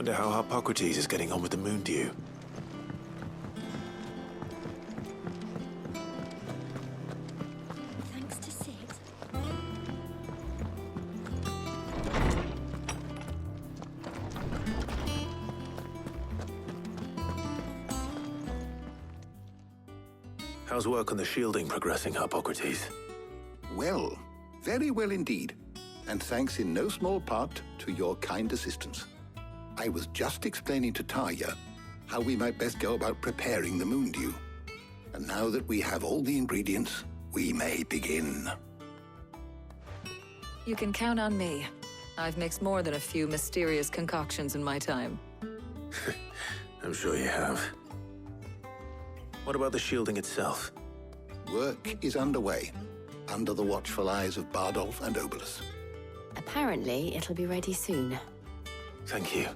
Wonder how Hippocrates is getting on with the moon dew. Thanks to Sid. How's work on the shielding progressing, Hippocrates? Well, very well indeed. And thanks in no small part to your kind assistance. I was just explaining to Tarja how we might best go about preparing the moon dew. And now that we have all the ingredients, we may begin. You can count on me. I've mixed more than a few mysterious concoctions in my time. I'm sure you have. What about the shielding itself? Work is underway, under the watchful eyes of Bardolph and Obolus. Apparently, it'll be ready soon. Thank you.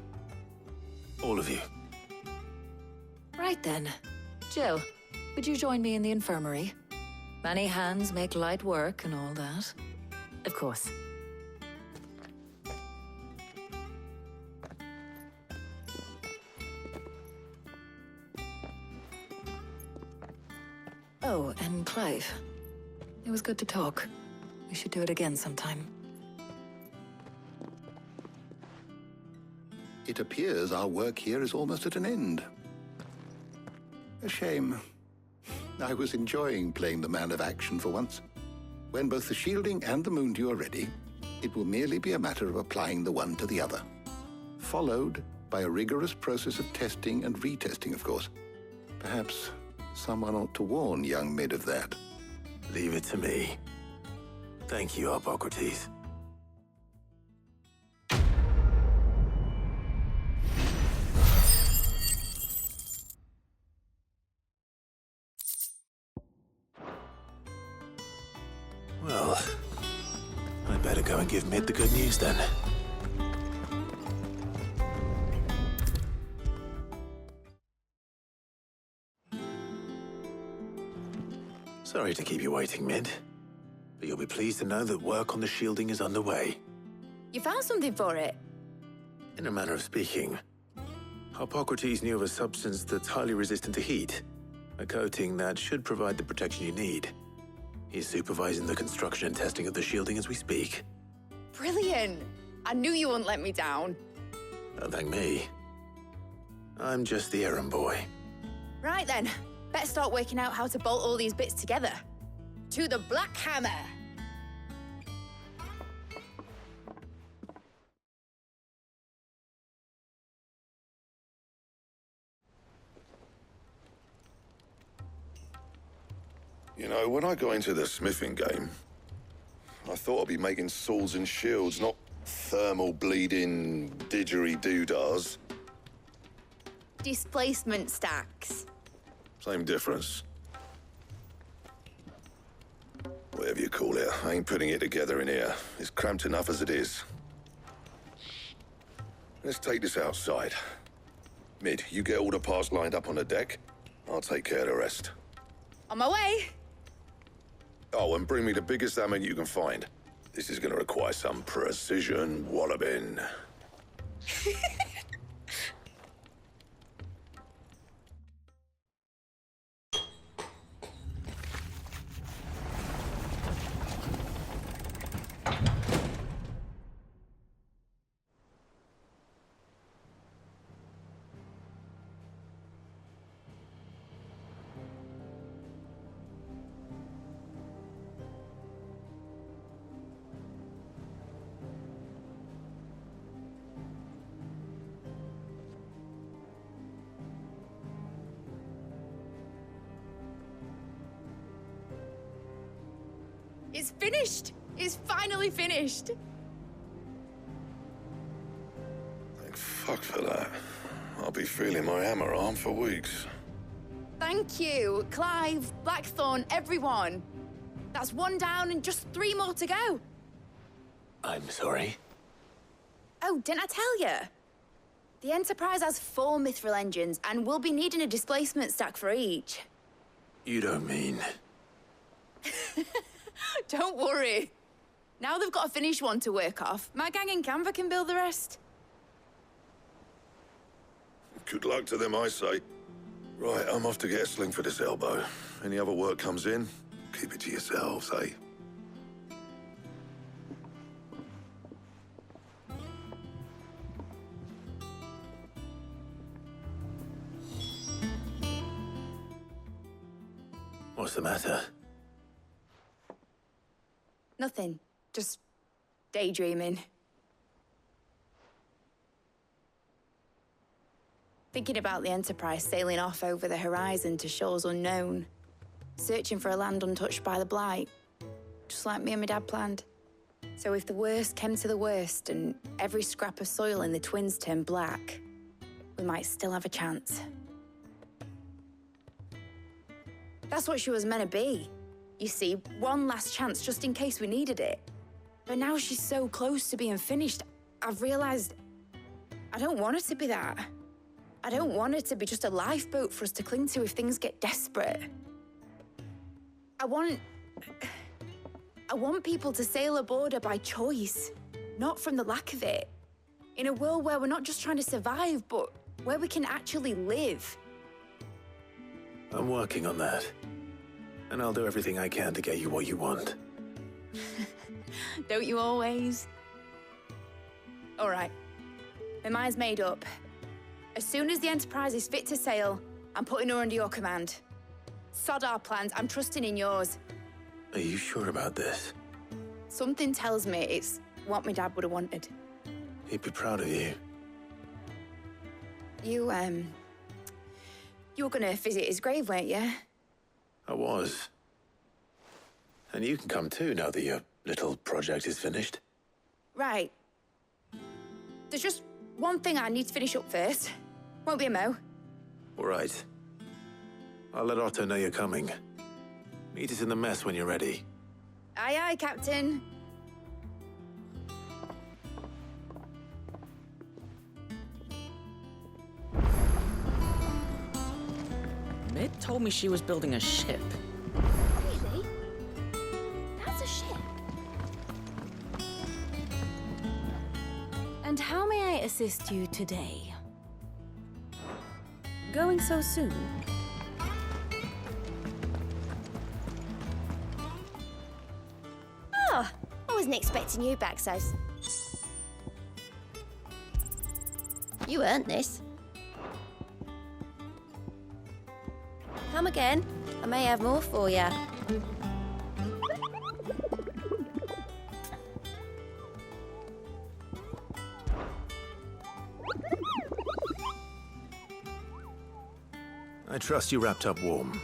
All of you. Right then. Jill, would you join me in the infirmary? Many hands make light work and all that. Of course. Oh, and Clive. It was good to talk. We should do it again sometime. It appears our work here is almost at an end. A shame. I was enjoying playing the man of action for once. When both the shielding and the moon dew are ready, it will merely be a matter of applying the one to the other. Followed by a rigorous process of testing and retesting, of course. Perhaps someone ought to warn young Mid of that. Leave it to me. Thank you, Hippocrates. Well, I better go and give Mid the good news then. Sorry to keep you waiting, Mid. But you'll be pleased to know that work on the shielding is underway. You found something for it? In a manner of speaking, Hippocrates knew of a substance that's highly resistant to heat. A coating that should provide the protection you need. He's supervising the construction and testing of the shielding as we speak. Brilliant! I knew you wouldn't let me down. Don't thank me. I'm just the errand boy. Right then, better start working out how to bolt all these bits together. To the Black Hammer! You know, when I got into the smithing game, I thought I'd be making swords and shields, not thermal bleeding didgeridoo-dahs. Displacement stacks. Same difference. Whatever you call it, I ain't putting it together in here. It's cramped enough as it is. Let's take this outside. Mid, you get all the parts lined up on the deck. I'll take care of the rest. On my way! Oh, and bring me the biggest hammer you can find. This is gonna require some precision walloping. It's finished! It's finally finished! Thank fuck for that. I'll be feeling my hammer arm for weeks. Thank you, Clive, Blackthorn, everyone. That's one down and just 3 more to go. I'm sorry. Oh, didn't I tell you? The Enterprise has 4 mithril engines, and we'll be needing a displacement stack for each. You don't mean... Don't worry. Now they've got a finished one to work off, my gang in Canva can build the rest. Good luck to them, I say. Right, I'm off to get a sling for this elbow. Any other work comes in, keep it to yourselves, eh? What's the matter? Nothing. Just daydreaming. Thinking about the Enterprise sailing off over the horizon to shores unknown, searching for a land untouched by the Blight, just like me and my dad planned. So if the worst came to the worst and every scrap of soil in the Twins turned black, we might still have a chance. That's what she was meant to be. You see, one last chance just in case we needed it. But now she's so close to being finished, I've realized I don't want her to be that. I don't want her to be just a lifeboat for us to cling to if things get desperate. I want people to sail aboard her by choice, not from the lack of it. In a world where we're not just trying to survive, but where we can actually live. I'm working on that. And I'll do everything I can to get you what you want. Don't you always? All right. My mind's made up. As soon as the Enterprise is fit to sail, I'm putting her under your command. Sod our plans, I'm trusting in yours. Are you sure about this? Something tells me it's what my dad would have wanted. He'd be proud of you. You were gonna visit his grave, weren't you? I was. And you can come too now that your little project is finished. Right. There's just one thing I need to finish up first. Won't be a mo. All right. I'll let Otto know you're coming. Meet us in the mess when you're ready. Aye, aye, Captain. Mid told me she was building a ship. Really? That's a ship. And how may I assist you today? Going so soon? Oh, I wasn't expecting you back, Sos. You earned this. Come again. I may have more for you. I trust you wrapped up warm.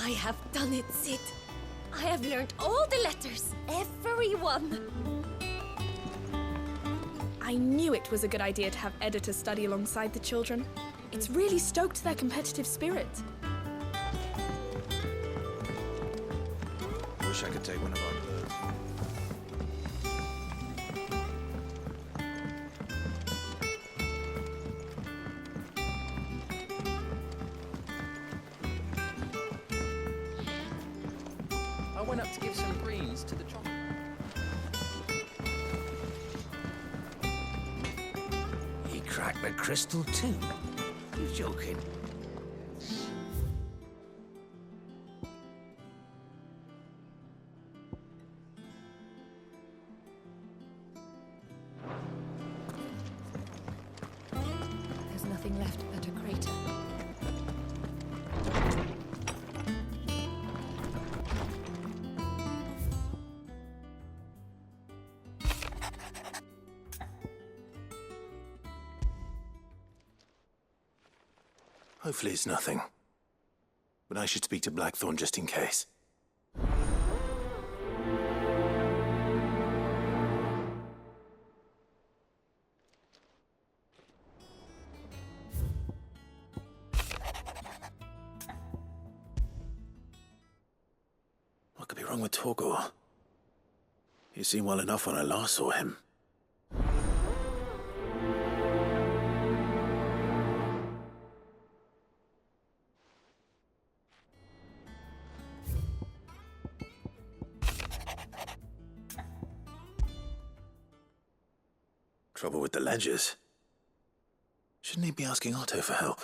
I have done it, Sid. I have learned all the letters. Every one. I knew it was a good idea to have editors study alongside the children. It's really stoked their competitive spirit. Wish I could take one of our birds. I went up to give some greens to the chocolate. He cracked the crystal too? You joking? having left a better crater. Hopefully it's nothing. But I should speak to Blackthorn just in case. What could be wrong with Torgor? He seemed well enough when I last saw him. Trouble with the ledgers. Shouldn't he be asking Otto for help?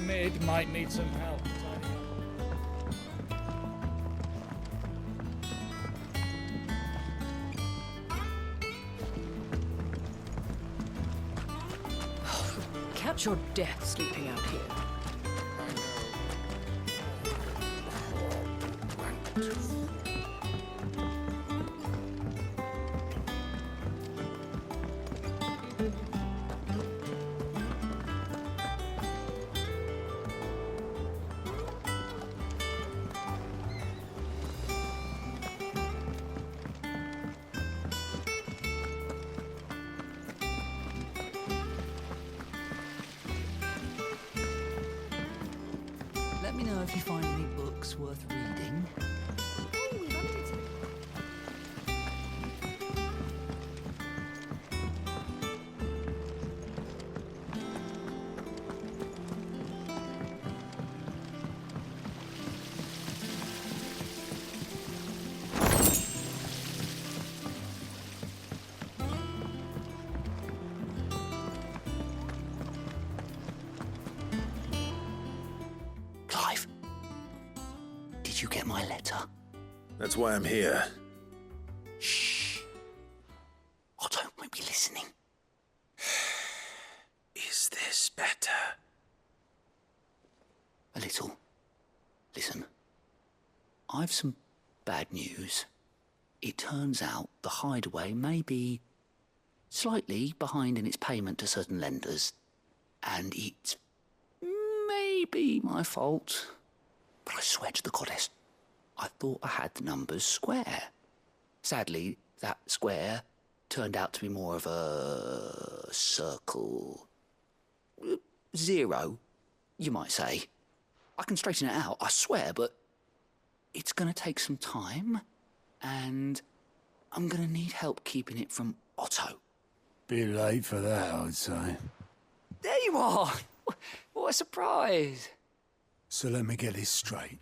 Mid might need some help. Catch your death sleeping out here. Let me know if you find any books worth reading. Oh, we wanted to. Clive, did you get my letter? That's why I'm here. Shh. Otto might be listening. Is this better? A little. Listen, I've some bad news. It turns out the hideaway may be slightly behind in its payment to certain lenders, and it's maybe my fault. But I swear to the goddess, I thought I had the numbers square. Sadly, that square turned out to be more of a circle. Zero, you might say. I can straighten it out, I swear, but it's gonna take some time, and I'm gonna need help keeping it from Otto. Bit late for that, I'd say. There you are! What a surprise! So let me get this straight.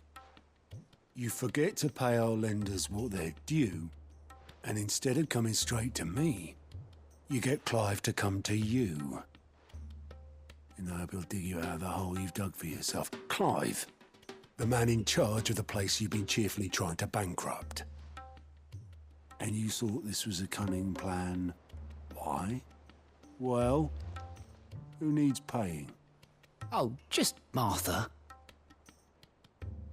You forget to pay our lenders what they're due, and instead of coming straight to me, you get Clive to come to you. And I hope he'll dig you out of the hole you've dug for yourself. Clive, the man in charge of the place you've been cheerfully trying to bankrupt. And you thought this was a cunning plan. Why? Well, who needs paying? Oh, just Martha.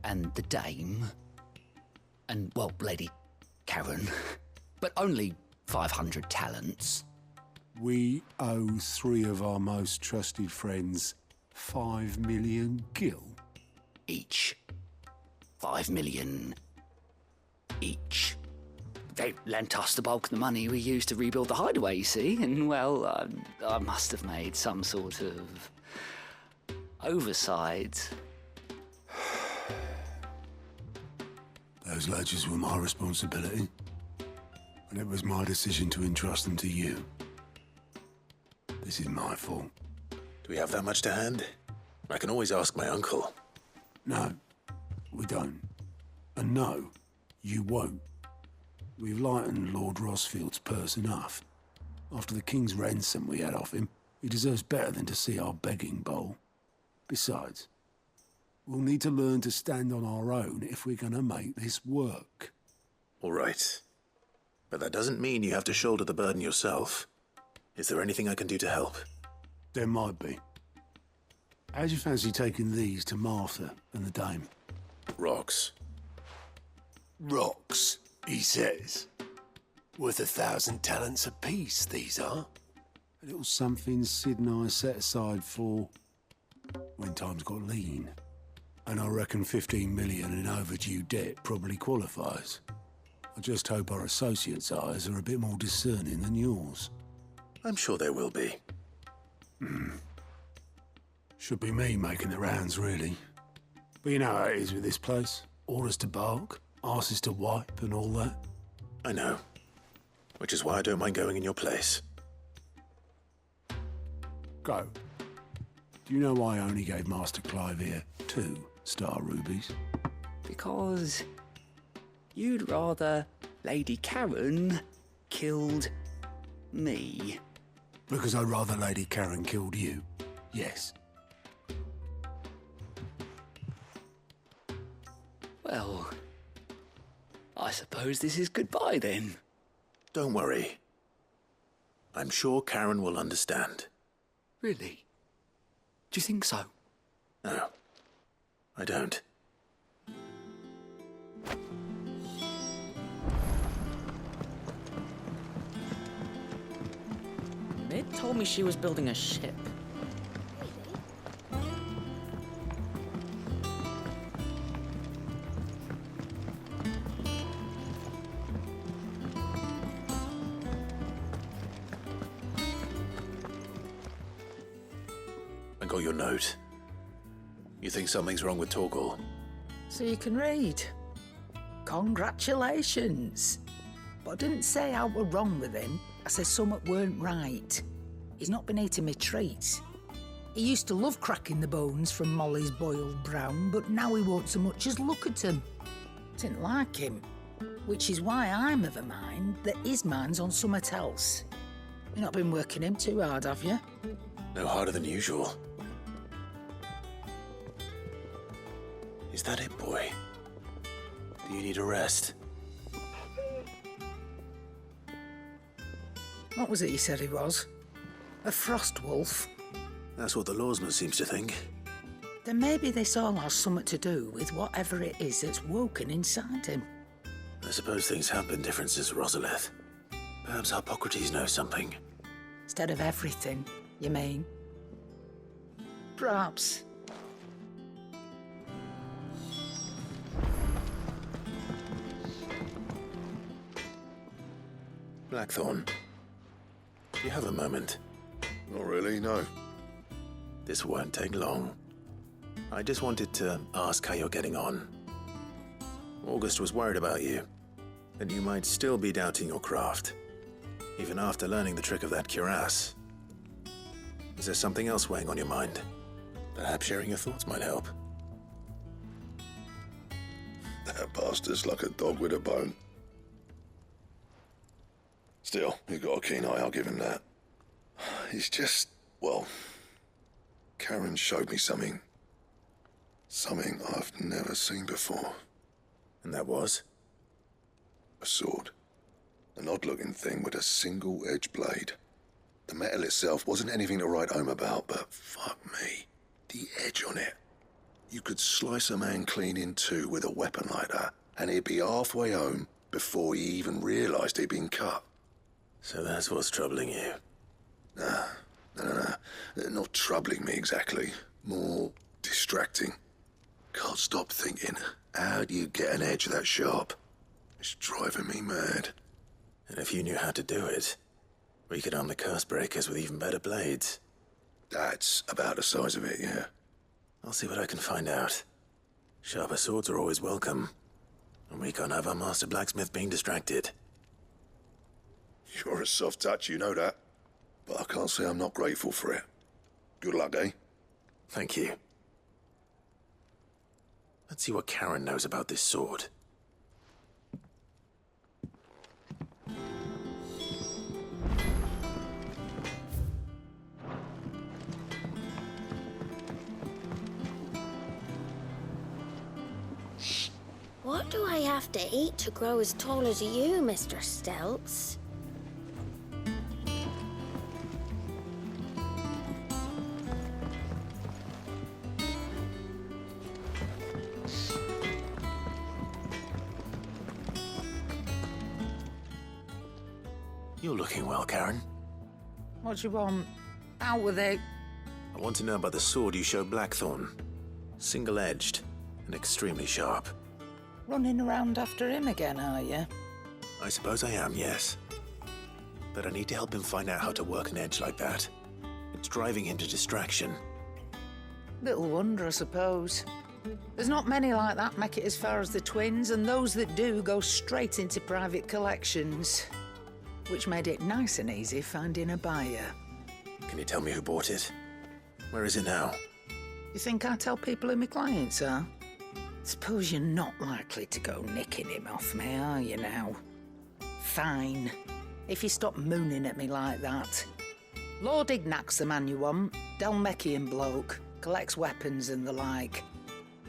And the dame. And, well, Lady Karen. But only 500 talents. We owe 3 of our most trusted friends 5 million gil. Each. 5 million each. They lent us the bulk of the money we used to rebuild the hideaway, you see, and, well, I must have made some sort of oversight. Those ledgers were my responsibility, and it was my decision to entrust them to you. This is my fault. Do we have that much to hand? I can always ask my uncle. No, we don't. And no, you won't. We've lightened Lord Rosfield's purse enough. After the king's ransom we had off him, he deserves better than to see our begging bowl. Besides, we'll need to learn to stand on our own if we're going to make this work. All right. But that doesn't mean you have to shoulder the burden yourself. Is there anything I can do to help? There might be. How'd you fancy taking these to Martha and the dame? Rocks. Rocks, he says. Worth 1,000 talents apiece, these are. A little something Sid and I set aside for when times got lean. And I reckon 15 million in overdue debt probably qualifies. I just hope our associates' eyes are a bit more discerning than yours. I'm sure there will be. Should be me making the rounds, really. But you know how it is with this place. Orders to bark, arses to wipe, and all that. I know. Which is why I don't mind going in your place. Go. Do you know why I only gave Master Clive here 2 star rubies? Because you'd rather Lady Karen killed me. Because I'd rather Lady Karen killed you. Yes. Well, I suppose this is goodbye then. Don't worry. I'm sure Karen will understand. Really? Do you think so? No, I don't. Mid told me she was building a ship. I got your note. You think something's wrong with Torgal? So you can read. Congratulations. But I didn't say I were wrong with him. I said something weren't right. He's not been eating me treats. He used to love cracking the bones from Molly's boiled brown, but now he won't so much as look at them. Didn't like him. Which is why I'm of a mind that his mind's on something else. You've not been working him too hard, have you? No harder than usual. Is that it, boy? Do you need a rest? What was it you said he was? A frost wolf? That's what the lawsman seems to think. Then maybe this all has something to do with whatever it is that's woken inside him. I suppose things have been different since Rosalith. Perhaps Hippocrates knows something. Instead of everything, you mean? Perhaps. Blackthorn, do you have a moment? Not really, no. This won't take long. I just wanted to ask how you're getting on. August was worried about you, that you might still be doubting your craft, even after learning the trick of that cuirass. Is there something else weighing on your mind? Perhaps sharing your thoughts might help. That bastard's like a dog with a bone. Still, he's got a keen eye, I'll give him that. He's just, well, Karen showed me something. Something I've never seen before. And that was? A sword. An odd-looking thing with a single-edged blade. The metal itself wasn't anything to write home about, but fuck me, the edge on it. You could slice a man clean in two with a weapon like that, and he'd be halfway home before he even realised he'd been cut. So that's what's troubling you? Nah, no. Not troubling me exactly. More distracting. Can't stop thinking, how do you get an edge that sharp? It's driving me mad. And if you knew how to do it, we could arm the curse breakers with even better blades. That's about the size of it, yeah. I'll see what I can find out. Sharper swords are always welcome. And we can't have our master blacksmith being distracted. You're a soft touch, you know that. But I can't say I'm not grateful for it. Good luck, eh? Thank you. Let's see what Karen knows about this sword. What do I have to eat to grow as tall as you, Mr. Stelz? You're looking well, Karen. What do you want? Out with it. I want to know about the sword you showed Blackthorn. Single-edged and extremely sharp. Running around after him again, are you? I suppose I am, yes. But I need to help him find out how to work an edge like that. It's driving him to distraction. Little wonder, I suppose. There's not many like that make it as far as the twins, and those that do go straight into private collections. Which made it nice and easy finding a buyer. Can you tell me who bought it? Where is it now? You think I tell people who my clients are? Suppose you're not likely to go nicking him off me, are you now? Fine. If you stop mooning at me like that. Lord Ignac's the man you want. Dalmekian bloke. Collects weapons and the like.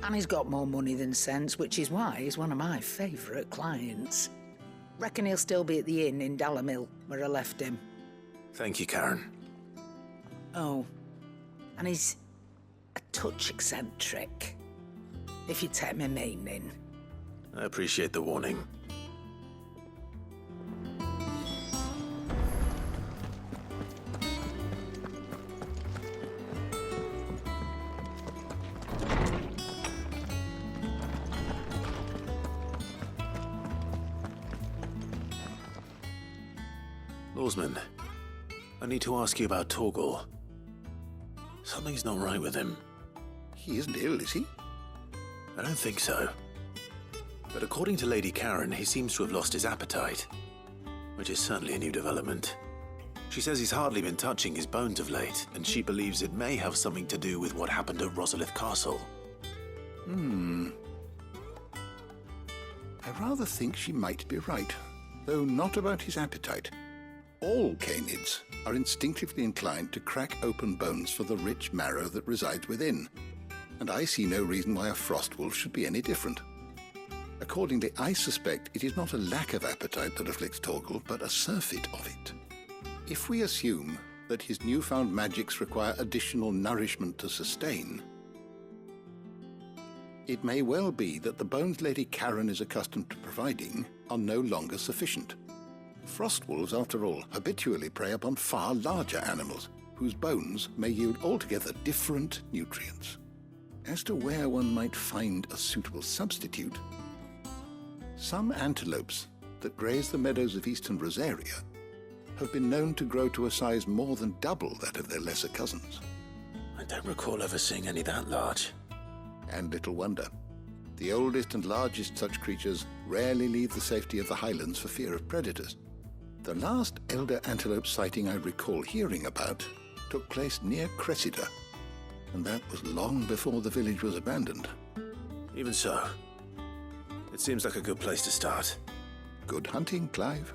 And he's got more money than sense, which is why he's one of my favourite clients. Reckon he'll still be at the inn in Dalamil, where I left him. Thank you, Karen. Oh, and he's a touch eccentric, if you take my meaning. I appreciate the warning. Lawsman, I need to ask you about Torgal. Something's not right with him. He isn't ill, is he? I don't think so. But according to Lady Karen, he seems to have lost his appetite, which is certainly a new development. She says he's hardly been touching his bones of late, and she believes it may have something to do with what happened at Rosalith Castle. I rather think she might be right, though not about his appetite. All canids are instinctively inclined to crack open bones for the rich marrow that resides within, and I see no reason why a frostwolf should be any different. Accordingly, I suspect it is not a lack of appetite that afflicts Torgal, but a surfeit of it. If we assume that his newfound magics require additional nourishment to sustain, it may well be that the bones Lady Karen is accustomed to providing are no longer sufficient. Frostwolves, after all, habitually prey upon far larger animals, whose bones may yield altogether different nutrients. As to where one might find a suitable substitute, some antelopes that graze the meadows of eastern Rosaria have been known to grow to a size more than double that of their lesser cousins. I don't recall ever seeing any that large. And little wonder. The oldest and largest such creatures rarely leave the safety of the highlands for fear of predators. The last elder antelope sighting I recall hearing about took place near Cressida, and that was long before the village was abandoned. Even so, it seems like a good place to start. Good hunting, Clive.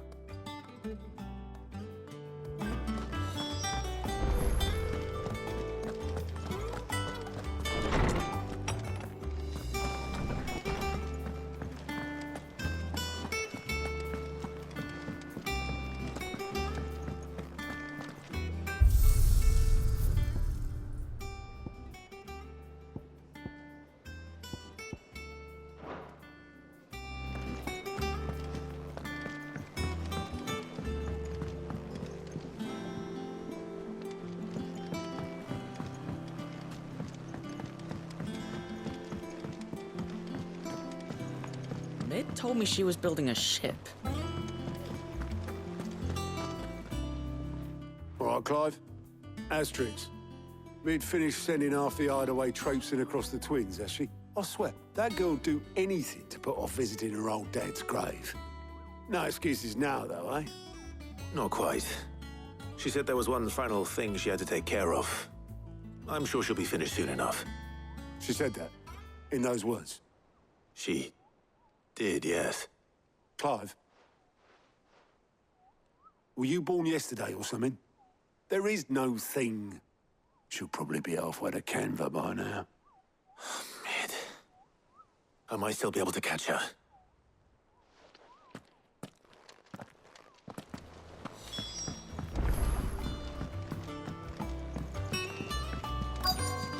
Mid told me she was building a ship. All right, Clive. Asterix. We'd finished sending half the hideaway traipsing across the twins, has she? I swear, that girl'd do anything to put off visiting her old dad's grave. No excuses now, though, eh? Not quite. She said there was one final thing she had to take care of. I'm sure she'll be finished soon enough. She said that? In those words? She did, yes. Clive? Were you born yesterday or something? There is no thing. She'll probably be halfway to Canva by now. Mid. I might still be able to catch her.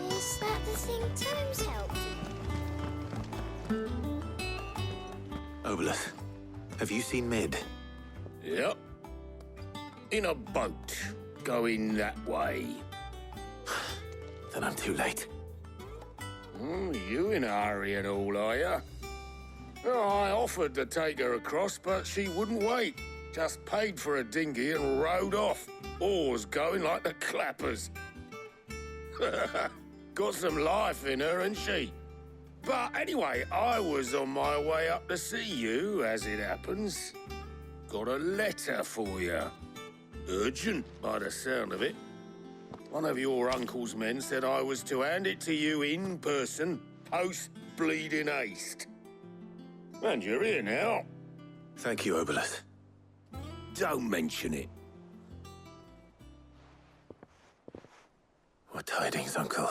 Is that the thing Tom's helped? Obelus, have you seen Mid? Yep. In a boat, going that way. Then I'm too late. You in a hurry and all, are you? Oh, I offered to take her across, but she wouldn't wait. Just paid for a dinghy and rowed off. Oars going like the clappers. Got some life in her, ain't she? But anyway, I was on my way up to see you, as it happens. Got a letter for you. Urgent, by the sound of it. One of your uncle's men said I was to hand it to you in person, post-bleeding haste. And you're here now. Thank you, Obelus. Don't mention it. What tidings, Uncle?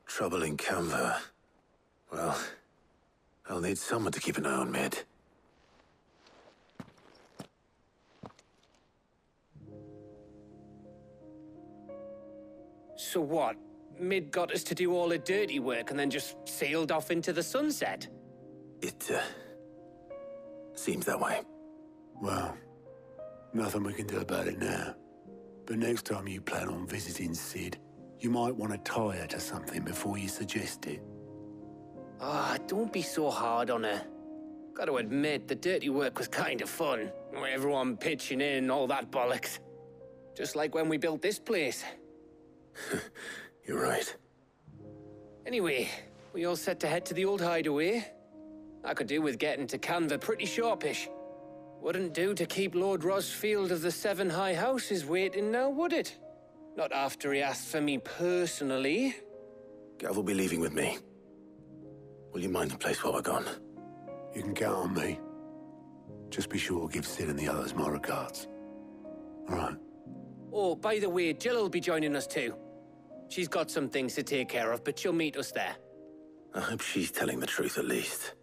Trouble in Canva. Well, I'll need someone to keep an eye on Mid. So what? Mid got us to do all the dirty work and then just sailed off into the sunset? It, seems that way. Well, nothing we can do about it now. But next time you plan on visiting Sid, you might want to tie her to something before you suggest it. Ah, don't be so hard on her. Got to admit, the dirty work was kind of fun. Everyone pitching in and all that bollocks. Just like when we built this place. You're right. Anyway, we all set to head to the old hideaway. I could do with getting to Canva pretty sharpish. Wouldn't do to keep Lord Rosfield of the Seven High Houses waiting now, would it? Not after he asked for me personally. Gav will be leaving with me. Will you mind the place while we're gone? You can count on me. Just be sure to give Sid and the others my regards. All right. Oh, by the way, Jill will be joining us too. She's got some things to take care of, but she'll meet us there. I hope she's telling the truth at least.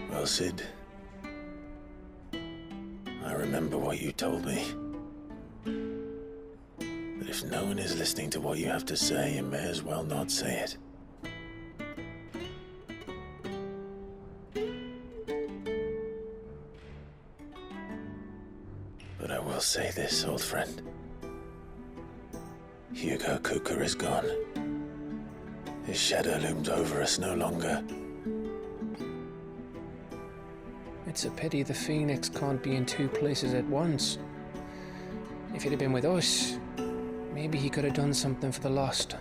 Well, Sid, I remember what you told me. That if no one is listening to what you have to say, you may as well not say it. will say this, old friend. Hugo Kuka is gone. His shadow looms over us no longer. It's a pity the Phoenix can't be in two places at once. If he'd have been with us, maybe he could have done something for the lost.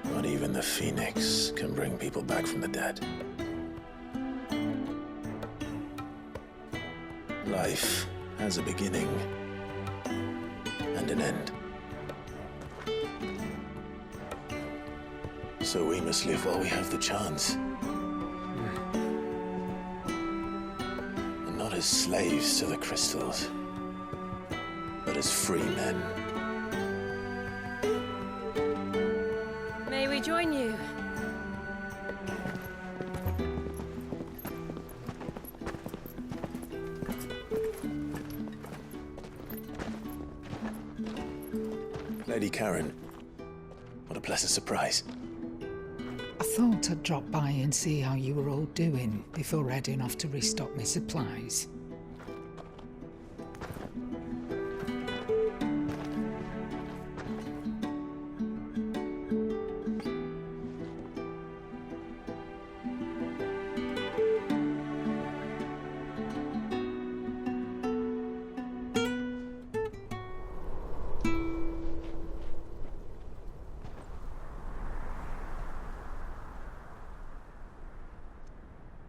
Not even the Phoenix can bring people back from the dead. Life has a beginning and an end. So we must live while we have the chance. And not as slaves to the crystals, but as free men. May we join you? Lady Karen, what a pleasant surprise. I thought I'd drop by and see how you were all doing before heading off to restock my supplies.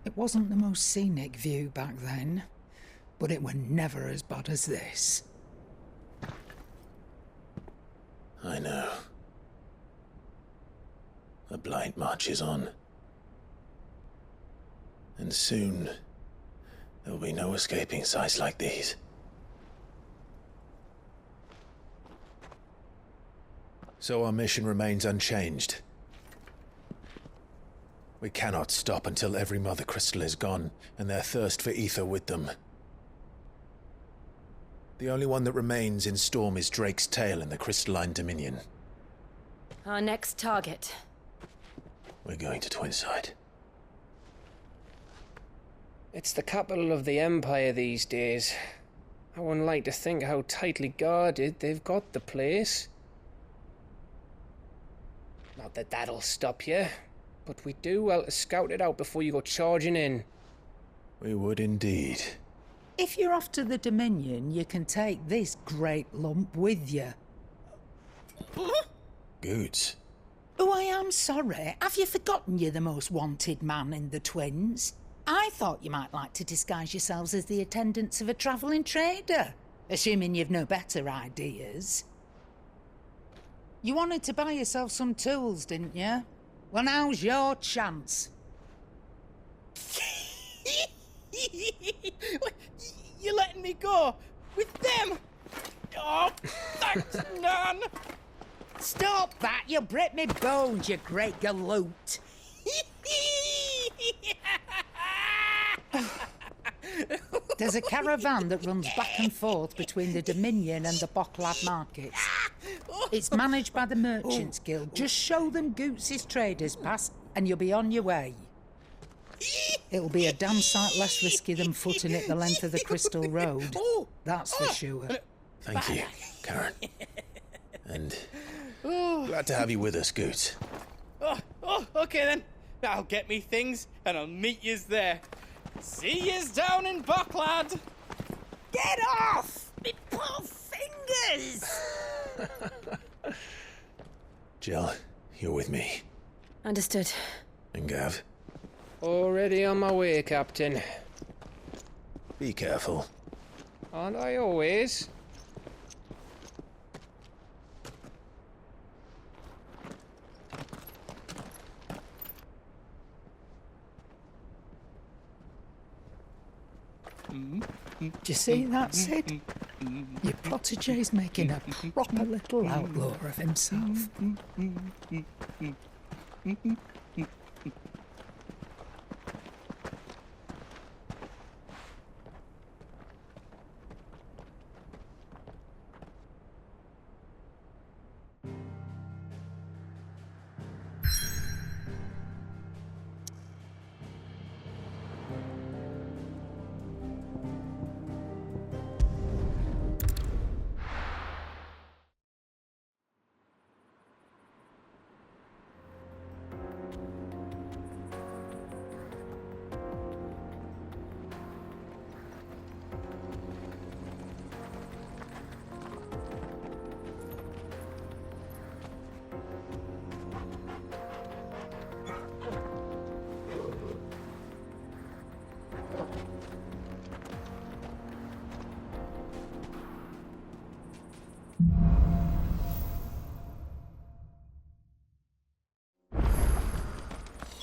It wasn't the most scenic view back then, but it were never as bad as this. I know. The blight marches on. And soon, there will be no escaping sights like these. So our mission remains unchanged. We cannot stop until every Mother Crystal is gone, and their thirst for ether with them. The only one that remains in Storm is Drake's Tail in the Crystalline Dominion. Our next target. We're going to Twinside. It's the capital of the Empire these days. I wouldn't like to think how tightly guarded they've got the place. Not that that'll stop you, but we do well to scout it out before you go charging in. We would indeed. If you're off to the Dominion, you can take this great lump with you. Goods. Oh, I am sorry. Have you forgotten you're the most wanted man in the Twins? I thought you might like to disguise yourselves as the attendants of a travelling trader, assuming you've no better ideas. You wanted to buy yourself some tools, didn't you? Well, now's your chance. You're letting me go with them? Oh, thanks, Nan. Stop that! You'll break me bones, you great galoot. There's a caravan that runs back and forth between the Dominion and the Bocklad markets. It's managed by the Merchants Guild. Just show them Goots' traders pass and you'll be on your way. It'll be a damn sight less risky than footing it the length of the Crystal Road. That's for sure. Thank you, Karen. And glad to have you with us, Goots. Okay then. I'll get me things and I'll meet yous there. See yous down in Bocklad. Get off! Me poor fingers! Jill, you're with me. Understood. And Gav? Already on my way, Captain. Be careful. Aren't I always? Do you see that, Sid? Your protégé's making a proper little outlaw of himself.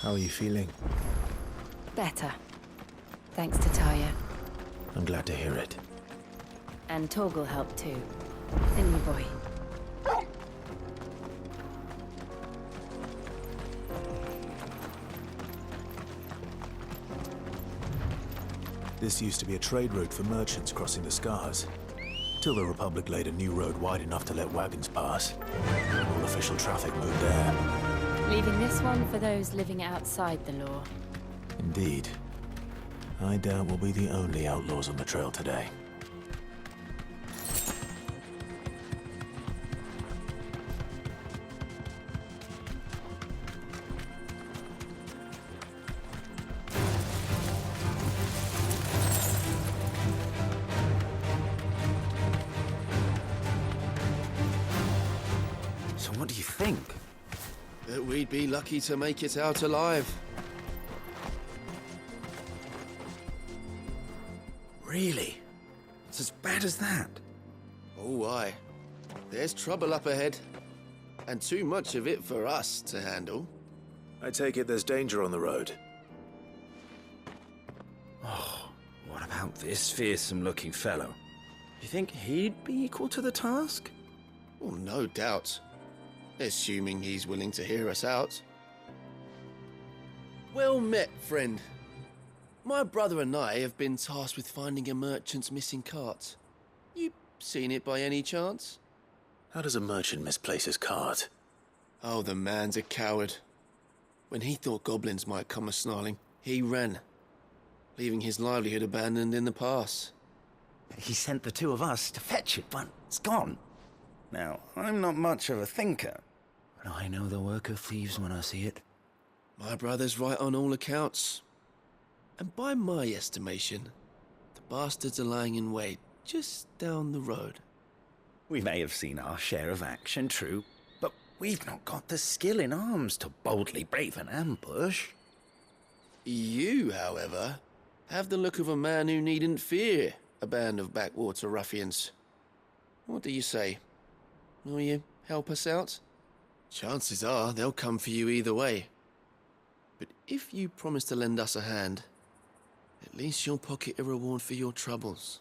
How are you feeling? Better. Thanks to Taya. I'm glad to hear it. And Torgal helped too. Didn't you, boy? This used to be a trade route for merchants crossing the Scars. Till the Republic laid a new road wide enough to let wagons pass. All official traffic moved there. Leaving this one for those living outside the law. Indeed. I doubt we'll be the only outlaws on the trail today. So what do you think? That we'd be lucky to make it out alive. Really? It's as bad as that? Oh, aye. There's trouble up ahead. And too much of it for us to handle. I take it there's danger on the road. Oh, what about this fearsome-looking fellow? You think he'd be equal to the task? Well, no doubt. Assuming he's willing to hear us out. Well met, friend. My brother and I have been tasked with finding a merchant's missing cart. You seen it by any chance? How does a merchant misplace his cart? Oh, the man's a coward. When he thought goblins might come a-snarling, he ran, leaving his livelihood abandoned in the pass. He sent the two of us to fetch it, but it's gone. Now, I'm not much of a thinker, but I know the work of thieves when I see it. My brother's right on all accounts. And by my estimation, the bastards are lying in wait just down the road. We may have seen our share of action, true, but we've not got the skill in arms to boldly brave an ambush. You, however, have the look of a man who needn't fear a band of backwater ruffians. What do you say? Will you help us out? Chances are they'll come for you either way. But if you promise to lend us a hand, at least you'll pocket a reward for your troubles.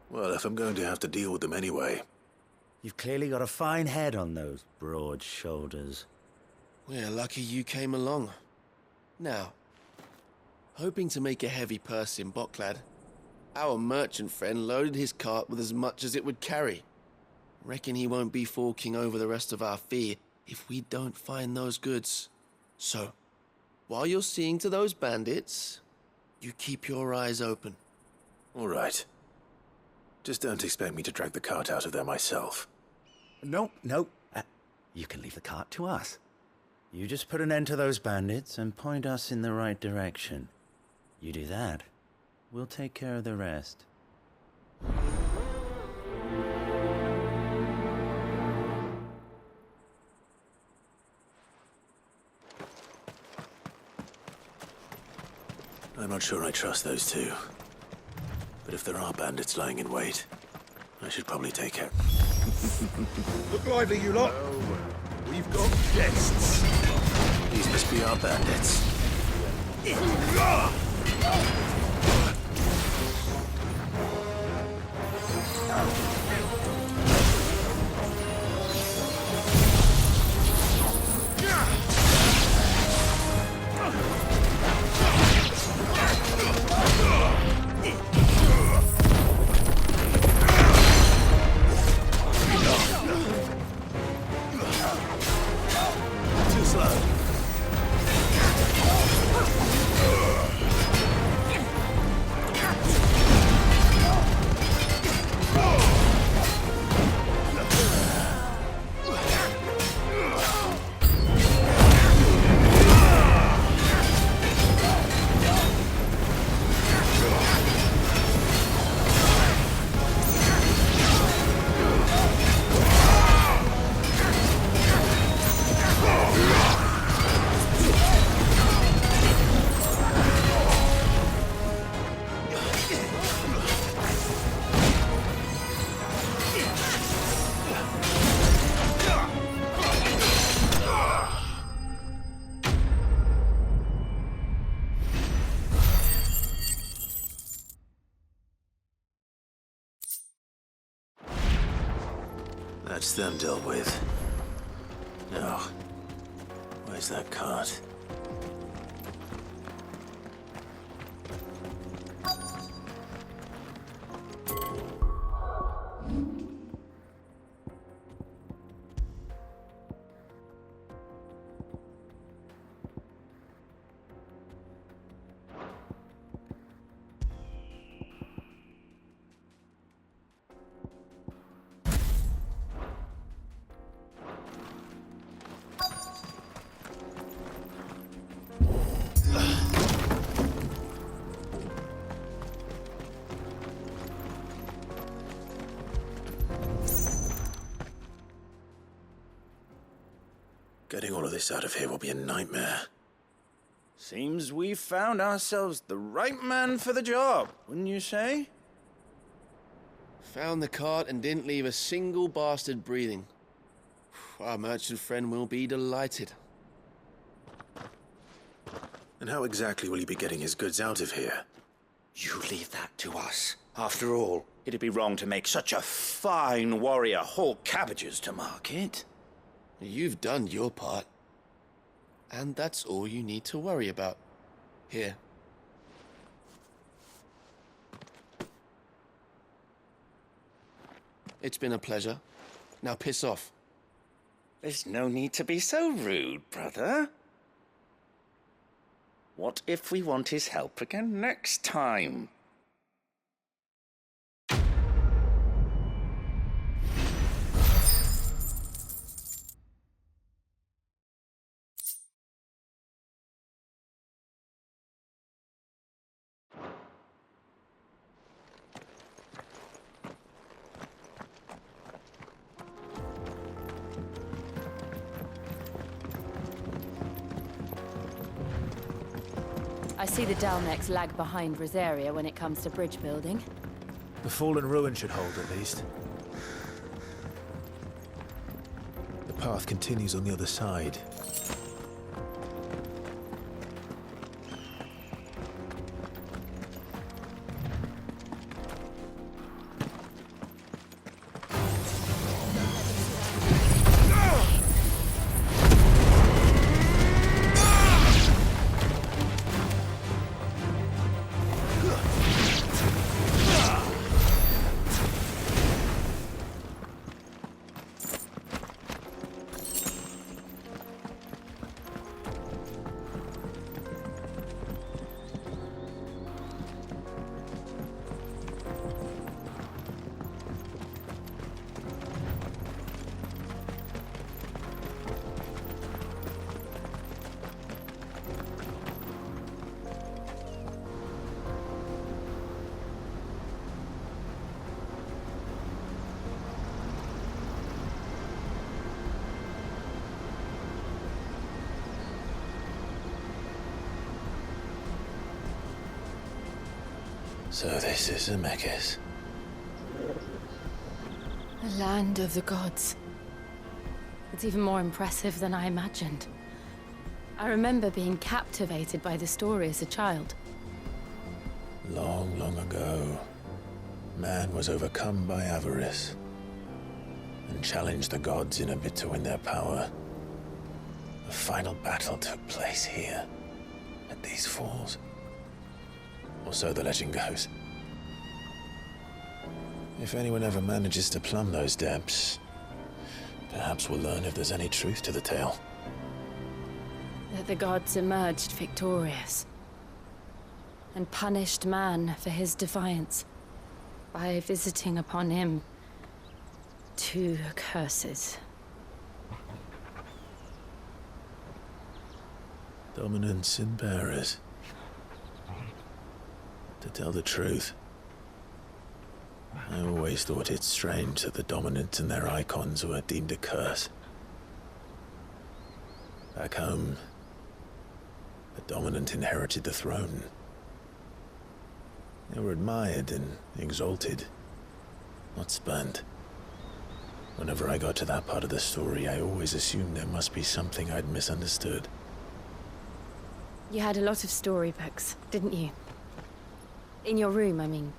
Well, if I'm going to have to deal with them anyway. You've clearly got a fine head on those broad shoulders. We're lucky you came along. Now, hoping to make a heavy purse in Boklad, our merchant friend loaded his cart with as much as it would carry. Reckon he won't be forking over the rest of our fee if we don't find those goods. So, while you're seeing to those bandits, you keep your eyes open. All right. Just don't expect me to drag the cart out of there myself. No. You can leave the cart to us. You just put an end to those bandits and point us in the right direction. You do that, we'll take care of the rest. I'm not sure I trust those two. But if there are bandits lying in wait, I should probably take it. Look lively, you lot. We've got guests. These must be our bandits. Too slow. That's them dealt with. Now, where's that cart? Getting all of this out of here will be a nightmare. Seems we've found ourselves the right man for the job, wouldn't you say? Found the cart and didn't leave a single bastard breathing. Our merchant friend will be delighted. And how exactly will he be getting his goods out of here? You leave that to us. After all, it'd be wrong to make such a fine warrior haul cabbages to market. You've done your part. And that's all you need to worry about. Here. It's been a pleasure. Now piss off. There's no need to be so rude, brother. What if we want his help again next time? I see the Dalmeks lag behind Rosaria when it comes to bridge building. The fallen ruin should hold, at least. The path continues on the other side. So this is Zemeckis. The land of the gods. It's even more impressive than I imagined. I remember being captivated by the story as a child. Long, long ago, man was overcome by avarice and challenged the gods in a bid to win their power. The final battle took place here, at these falls. Or so the legend goes. If anyone ever manages to plumb those depths, perhaps we'll learn if there's any truth to the tale. That the gods emerged victorious and punished man for his defiance by visiting upon him 2 curses. Dominance and bearers. To tell the truth, I always thought it strange that the dominant and their icons were deemed a curse. Back home, the dominant inherited the throne. They were admired and exalted, not spurned. Whenever I got to that part of the story, I always assumed there must be something I'd misunderstood. You had a lot of storybooks, didn't you? In your room, I mean.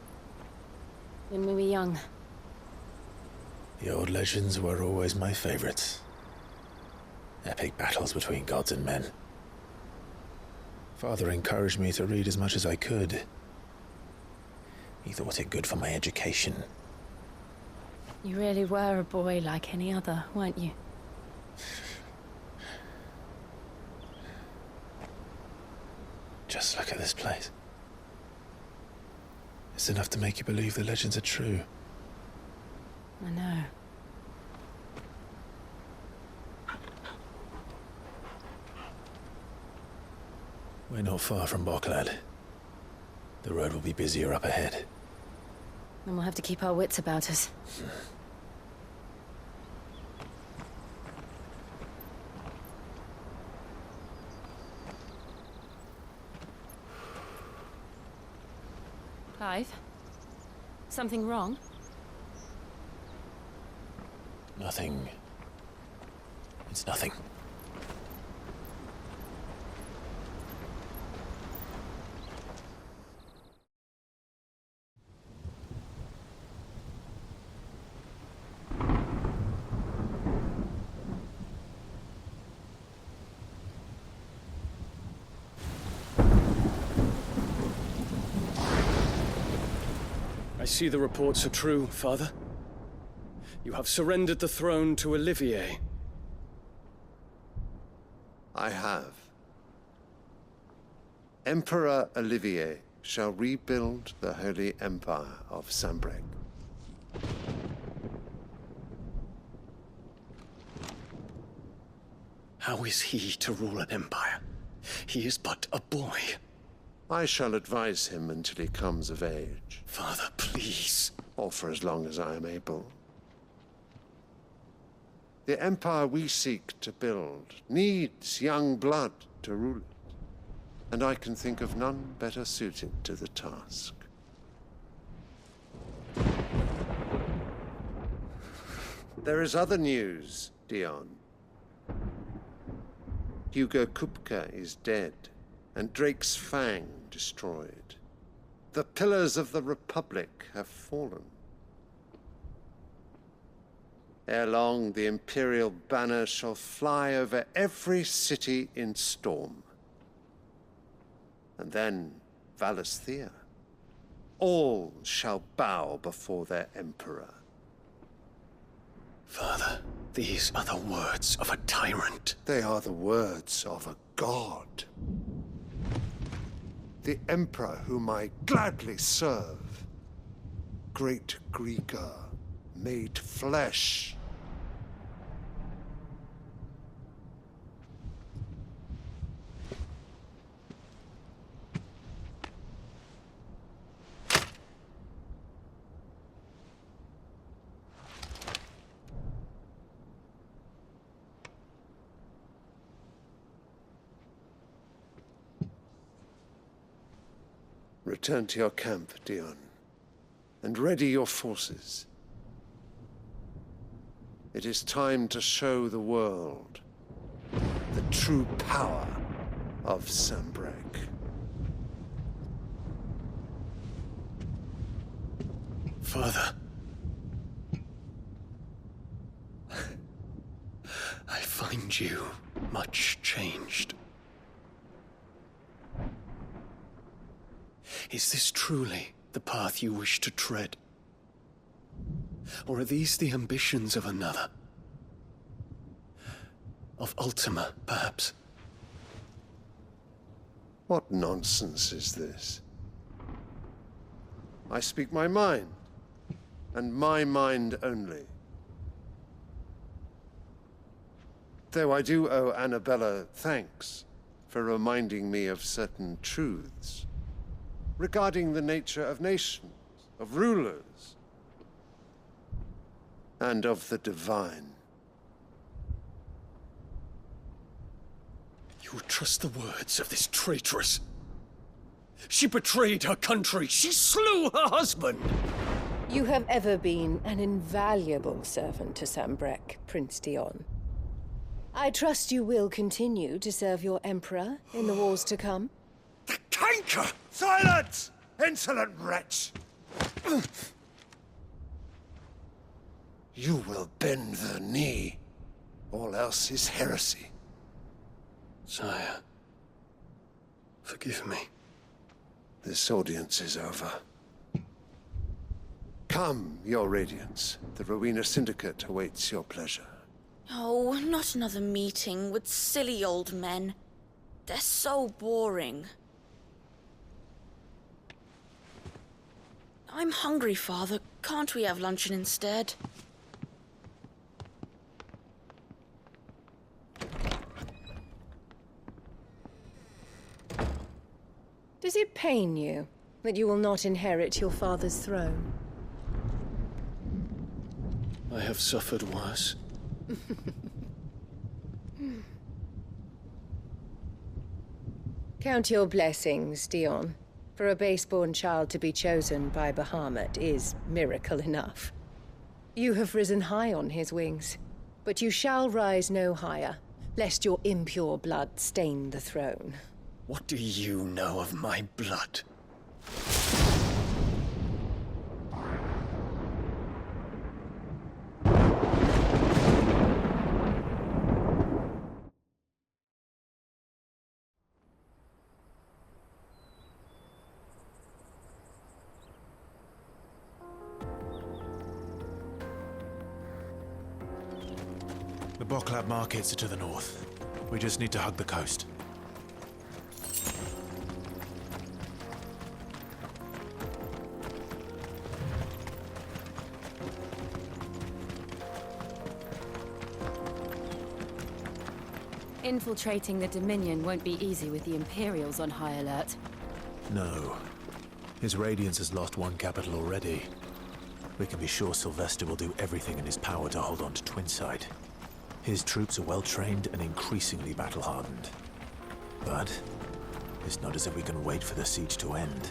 When we were young. The old legends were always my favorites. Epic battles between gods and men. Father encouraged me to read as much as I could. He thought it good for my education. You really were a boy like any other, weren't you? Just look at this place. It's enough to make you believe the legends are true. I know. We're not far from Boklad. The road will be busier up ahead. Then we'll have to keep our wits about us. Clive? Something wrong? Nothing. It's nothing. I see the reports are true, Father. You have surrendered the throne to Olivier. I have. Emperor Olivier shall rebuild the Holy Empire of Sambrec. How is he to rule an empire? He is but a boy. I shall advise him until he comes of age. Father, please. Or for as long as I am able. The empire we seek to build needs young blood to rule it, and I can think of none better suited to the task. There is other news, Dion. Hugo Kupka is dead, and Drake's Fang destroyed. The pillars of the Republic have fallen. Ere long, the Imperial banner shall fly over every city in Storm. And then, Valisthea. All shall bow before their Emperor. Father, these are the words of a tyrant. They are the words of a god. The Emperor whom I gladly serve. Great Grieger, made flesh. Return to your camp, Dion, and ready your forces. It is time to show the world the true power of Sambrec. Father. I find you much changed. Is this truly the path you wish to tread? Or are these the ambitions of another? Of Ultima, perhaps? What nonsense is this? I speak my mind, and my mind only. Though I do owe Annabella thanks for reminding me of certain truths regarding the nature of nations, of rulers, and of the divine. You trust the words of this traitress? She betrayed her country. She slew her husband. You have ever been an invaluable servant to Sambrec, Prince Dion. I trust you will continue to serve your Emperor in the wars to come. The canker! Silence! Insolent wretch! You will bend the knee. All else is heresy. Sire, forgive me. This audience is over. Come, Your Radiance. The Rowena Syndicate awaits your pleasure. Oh, not another meeting with silly old men. They're so boring. I'm hungry, Father. Can't we have luncheon instead? Does it pain you that you will not inherit your father's throne? I have suffered worse. Count your blessings, Dion. For a base-born child to be chosen by Bahamut is miracle enough. You have risen high on his wings, but you shall rise no higher, lest your impure blood stain the throne. What do you know of my blood? The Boklab markets are to the north. We just need to hug the coast. Infiltrating the Dominion won't be easy with the Imperials on high alert. No. His Radiance has lost one capital already. We can be sure Sylvester will do everything in his power to hold on to Twinside. His troops are well-trained and increasingly battle-hardened. But it's not as if we can wait for the siege to end.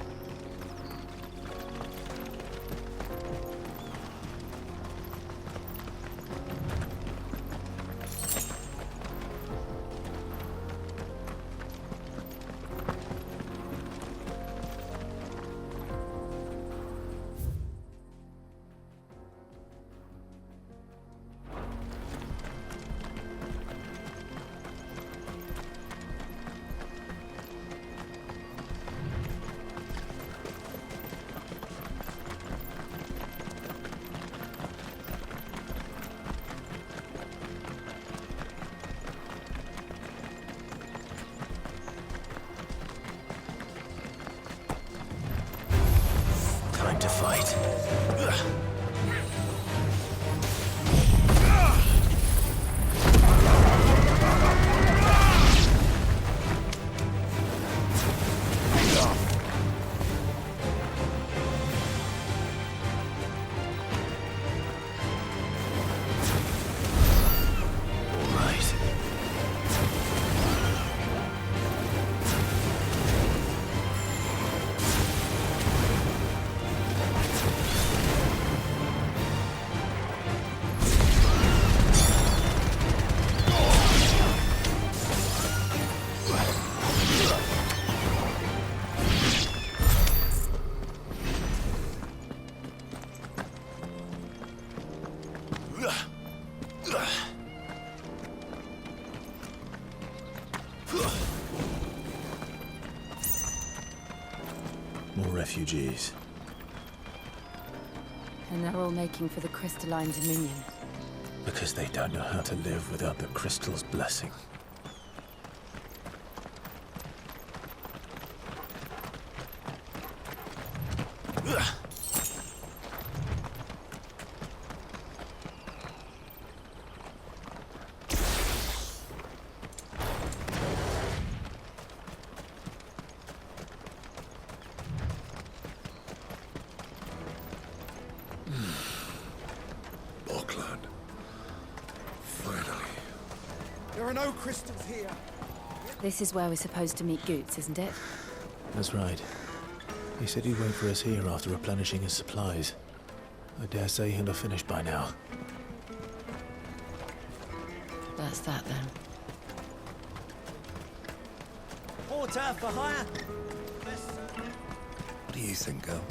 Time to fight. More refugees. And they're all making for the Crystalline Dominion. Because they don't know how to live without the crystal's blessing. Auckland. Finally. There are no crystals here. This is where we're supposed to meet Goots, isn't it? That's right. He said he'd wait for us here after replenishing his supplies. I dare say he'll have finished by now. That's that then. Porter for hire. What do you think, girl?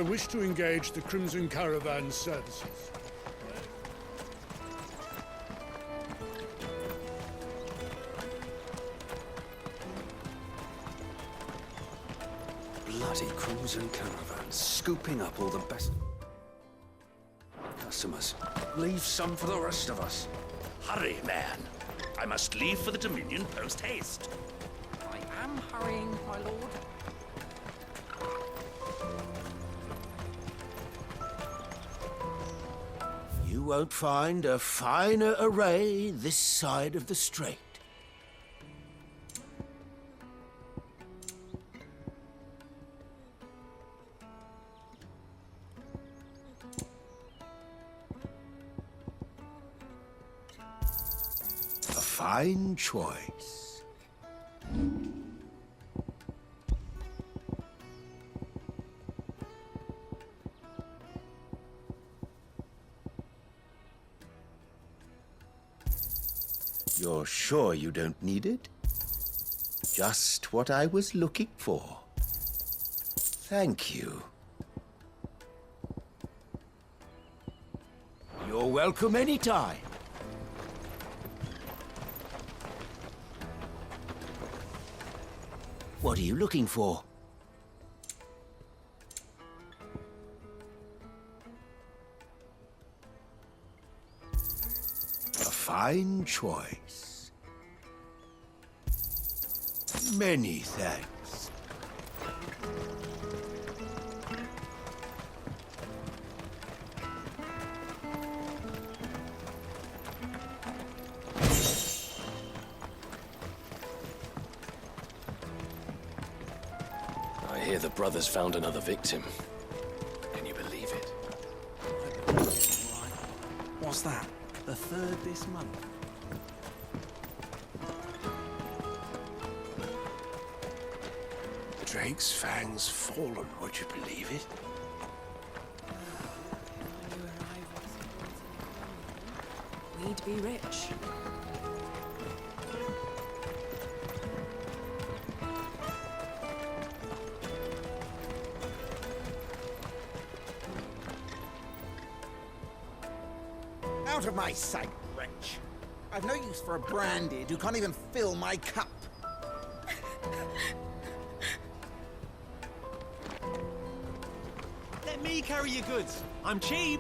wish to engage the Crimson Caravan services. Bloody Crimson Caravan, scooping up all the best customers. Leave some for the rest of us. Hurry, man. I must leave for the Dominion post-haste. I am hurrying, my lord. You won't find a finer array this side of the strait. A fine choice. You're sure you don't need it? Just what I was looking for. Thank you. You're welcome anytime. What are you looking for? A fine choice. Many thanks. I hear the brothers found another victim. Can you believe it? What's that? The third this month? Drake's fangs fallen, would you believe it? We'd be rich. Out of my sight, wretch. I've no use for a branded who can't even fill my cup. Let me carry your goods. I'm cheap.